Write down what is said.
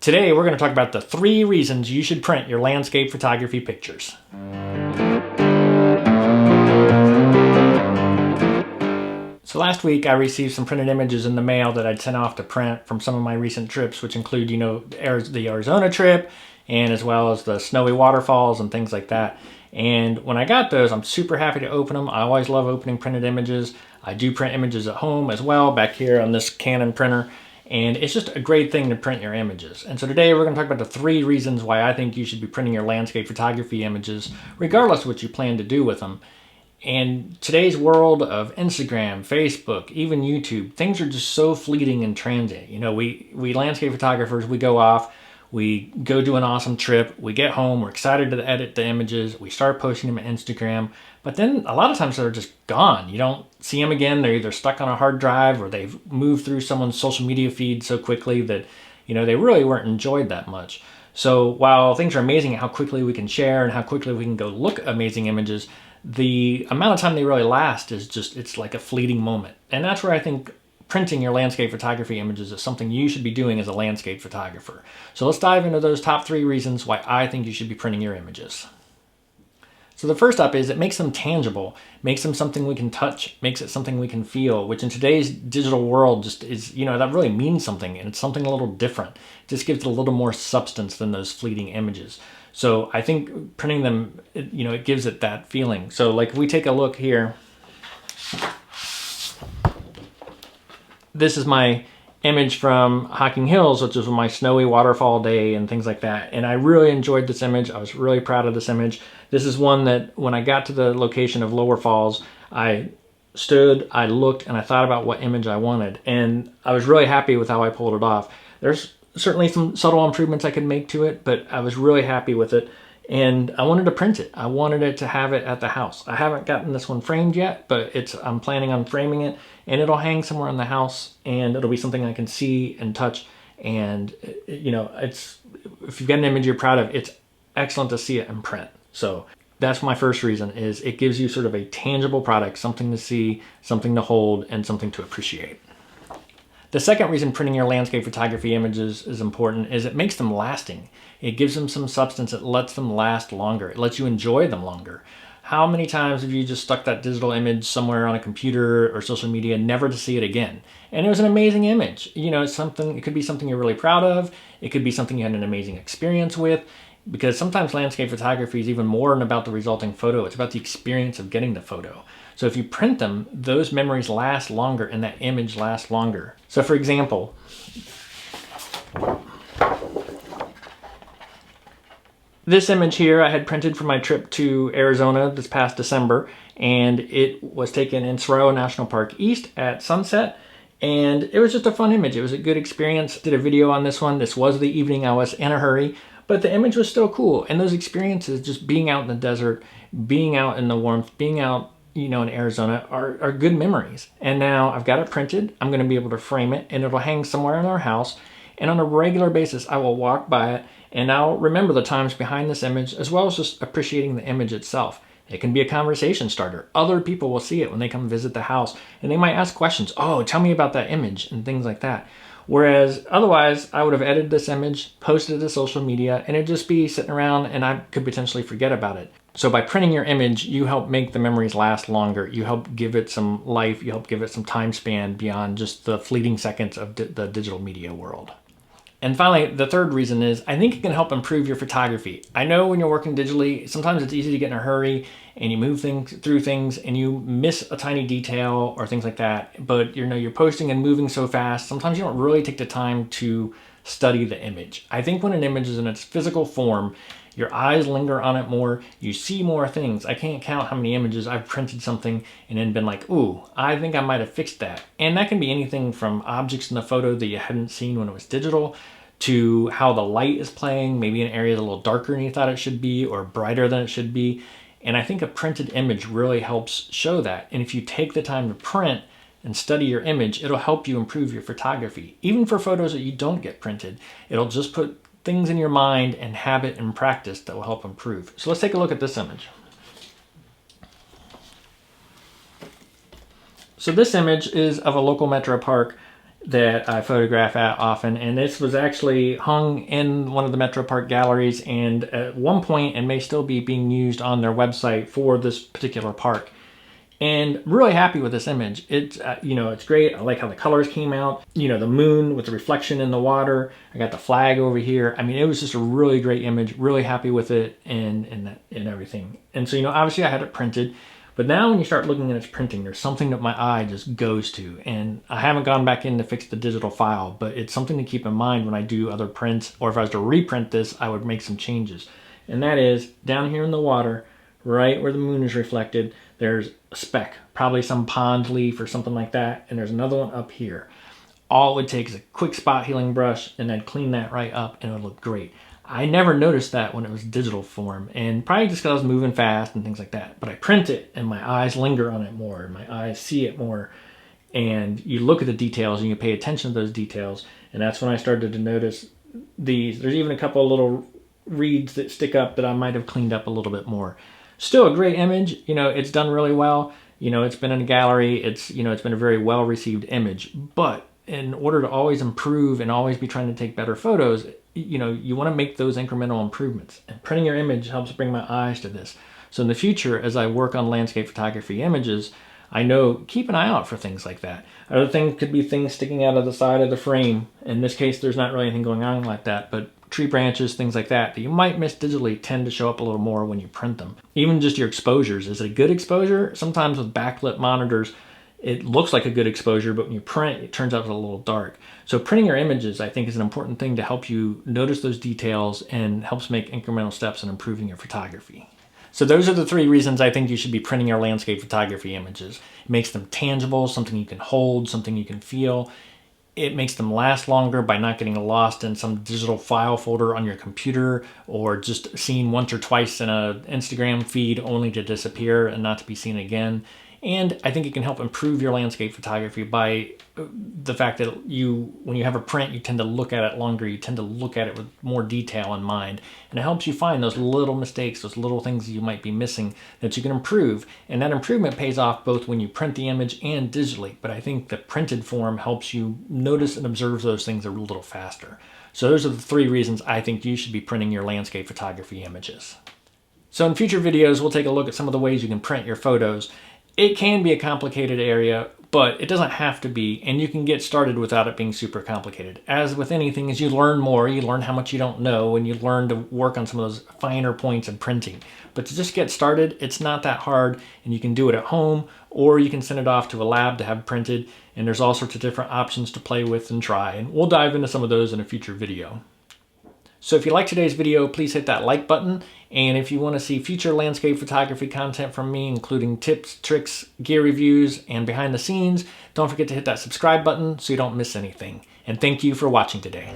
Today we're going to talk about the 3 reasons you should print your landscape photography pictures. So last week I received some printed images in the mail that I'd sent off to print from some of my recent trips, which include, the Arizona trip and as well as the snowy waterfalls and things like that. And when I got those, I'm super happy to open them. I always love opening printed images. I do print images at home as well, back here on this Canon printer. And it's just a great thing to print your images. And so today we're going to talk about the 3 reasons why I think you should be printing your landscape photography images, regardless of what you plan to do with them. And today's world of Instagram, Facebook, even YouTube, things are just so fleeting and transient. You know, we landscape photographers, we go off, we go do an awesome trip, we get home, we're excited to edit the images, we start posting them on Instagram, but then a lot of times they're just gone. You don't see them again. They're either stuck on a hard drive or they've moved through someone's social media feed so quickly that, they really weren't enjoyed that much. So while things are amazing at how quickly we can share and how quickly we can go look at amazing images, the amount of time they really last is just, it's like a fleeting moment. And that's where I think printing your landscape photography images is something you should be doing as a landscape photographer. So let's dive into those top 3 reasons why I think you should be printing your images. So the first up is it makes them tangible, makes them something we can touch, makes it something we can feel, which in today's digital world just is, that really means something, and it's something a little different. It just gives it a little more substance than those fleeting images. So I think printing them, it gives it that feeling. So like if we take a look here, this is my image from Hocking Hills, which was my snowy waterfall day and things like that. And I really enjoyed this image. I was really proud of this image. This is one that when I got to the location of Lower Falls, I stood, I looked, and I thought about what image I wanted. And I was really happy with how I pulled it off. There's certainly some subtle improvements I could make to it, but I was really happy with it. And I wanted to print it. I wanted it to have it at the house. I haven't gotten this one framed yet, but I'm planning on framing it, and it'll hang somewhere in the house, and it'll be something I can see and touch. And if you've got an image you're proud of, it's excellent to see it in print. So that's my first reason, is it gives you sort of a tangible product, something to see, something to hold, and something to appreciate. The second reason printing your landscape photography images is important is it makes them lasting. It gives them some substance. It lets them last longer. It lets you enjoy them longer. How many times have you just stuck that digital image somewhere on a computer or social media, never to see it again? And it was an amazing image. It could be something you're really proud of. It could be something you had an amazing experience with, because sometimes landscape photography is even more than about the resulting photo. It's about the experience of getting the photo. So if you print them, those memories last longer and that image lasts longer. So for example, this image here I had printed for my trip to Arizona this past December, and it was taken in Sorrel National Park East at sunset. And it was just a fun image. It was a good experience. Did a video on this one. This was the evening. I was in a hurry, but the image was still cool. And those experiences, just being out in the desert, being out in the warmth, being out in Arizona are good memories. And now I've got it printed. I'm going to be able to frame it, and it'll hang somewhere in our house. And on a regular basis, I will walk by it and I'll remember the times behind this image, as well as just appreciating the image itself. It can be a conversation starter. Other people will see it when they come visit the house, and they might ask questions. Oh, tell me about that image, and things like that. Whereas otherwise, I would have edited this image, posted it to social media, and it'd just be sitting around and I could potentially forget about it. So by printing your image, you help make the memories last longer. You help give it some life. You help give it some time span beyond just the fleeting seconds of the digital media world. And finally, the third reason is I think it can help improve your photography. I know when you're working digitally, sometimes it's easy to get in a hurry and you move through things and you miss a tiny detail or things like that. But you're posting and moving so fast, sometimes you don't really take the time to study the image. I think when an image is in its physical form, your eyes linger on it more, you see more things. I can't count how many images I've printed something and then been like, ooh, I think I might have fixed that. And that can be anything from objects in the photo that you hadn't seen when it was digital, to how the light is playing, maybe an area is a little darker than you thought it should be or brighter than it should be. And I think a printed image really helps show that. And if you take the time to print and study your image, it'll help you improve your photography. Even for photos that you don't get printed, it'll just put things in your mind and habit and practice that will help improve. So let's take a look at this image. So this image is of a local metro park that I photograph at often, and this was actually hung in one of the Metro Park galleries, and at one point, and may still be being used on their website for this particular park. And really happy with this image. It's it's great. I like how the colors came out. The moon with the reflection in the water. I got the flag over here. I mean, it was just a really great image. Really happy with it and everything. And so obviously I had it printed. But now when you start looking at its printing, there's something that my eye just goes to. And I haven't gone back in to fix the digital file, but it's something to keep in mind when I do other prints, or if I was to reprint this, I would make some changes. And that is down here in the water, right where the moon is reflected, there's a speck, probably some pond leaf or something like that. And there's another one up here. All it would take is a quick spot healing brush, and I'd clean that right up and it would look great. I never noticed that when it was digital form, and probably just because I was moving fast and things like that. But I print it and my eyes linger on it more, and my eyes see it more. And you look at the details and you pay attention to those details. And that's when I started to notice these. There's even a couple of little reeds that stick up that I might have cleaned up a little bit more. Still a great image. It's done really well. It's been in a gallery. It's been a very well received image. But in order to always improve and always be trying to take better photos, you want to make those incremental improvements. And printing your image helps bring my eyes to this. So in the future, as I work on landscape photography images, I know keep an eye out for things like that. Other things could be things sticking out of the side of the frame. In this case, there's not really anything going on like that, but tree branches, things like that you might miss digitally tend to show up a little more when you print them. Even just your exposures. Is it a good exposure? Sometimes with backlit monitors, it looks like a good exposure, but when you print, it turns out it's a little dark. So printing your images, I think, is an important thing to help you notice those details and helps make incremental steps in improving your photography. So those are the 3 reasons I think you should be printing your landscape photography images. It makes them tangible, something you can hold, something you can feel. It makes them last longer by not getting lost in some digital file folder on your computer, or just seen once or twice in an Instagram feed only to disappear and not to be seen again. And I think it can help improve your landscape photography by the fact that when you have a print, you tend to look at it longer. You tend to look at it with more detail in mind. And it helps you find those little mistakes, those little things you might be missing that you can improve. And that improvement pays off both when you print the image and digitally. But I think the printed form helps you notice and observe those things a little faster. So those are the 3 reasons I think you should be printing your landscape photography images. So in future videos, we'll take a look at some of the ways you can print your photos. It can be a complicated area, but it doesn't have to be, and you can get started without it being super complicated. As with anything, as you learn more, you learn how much you don't know, and you learn to work on some of those finer points in printing. But to just get started, it's not that hard, and you can do it at home, or you can send it off to a lab to have printed, and there's all sorts of different options to play with and try, and we'll dive into some of those in a future video. So if you like today's video, please hit that like button. And if you want to see future landscape photography content from me, including tips, tricks, gear reviews, and behind the scenes, don't forget to hit that subscribe button so you don't miss anything. And thank you for watching today.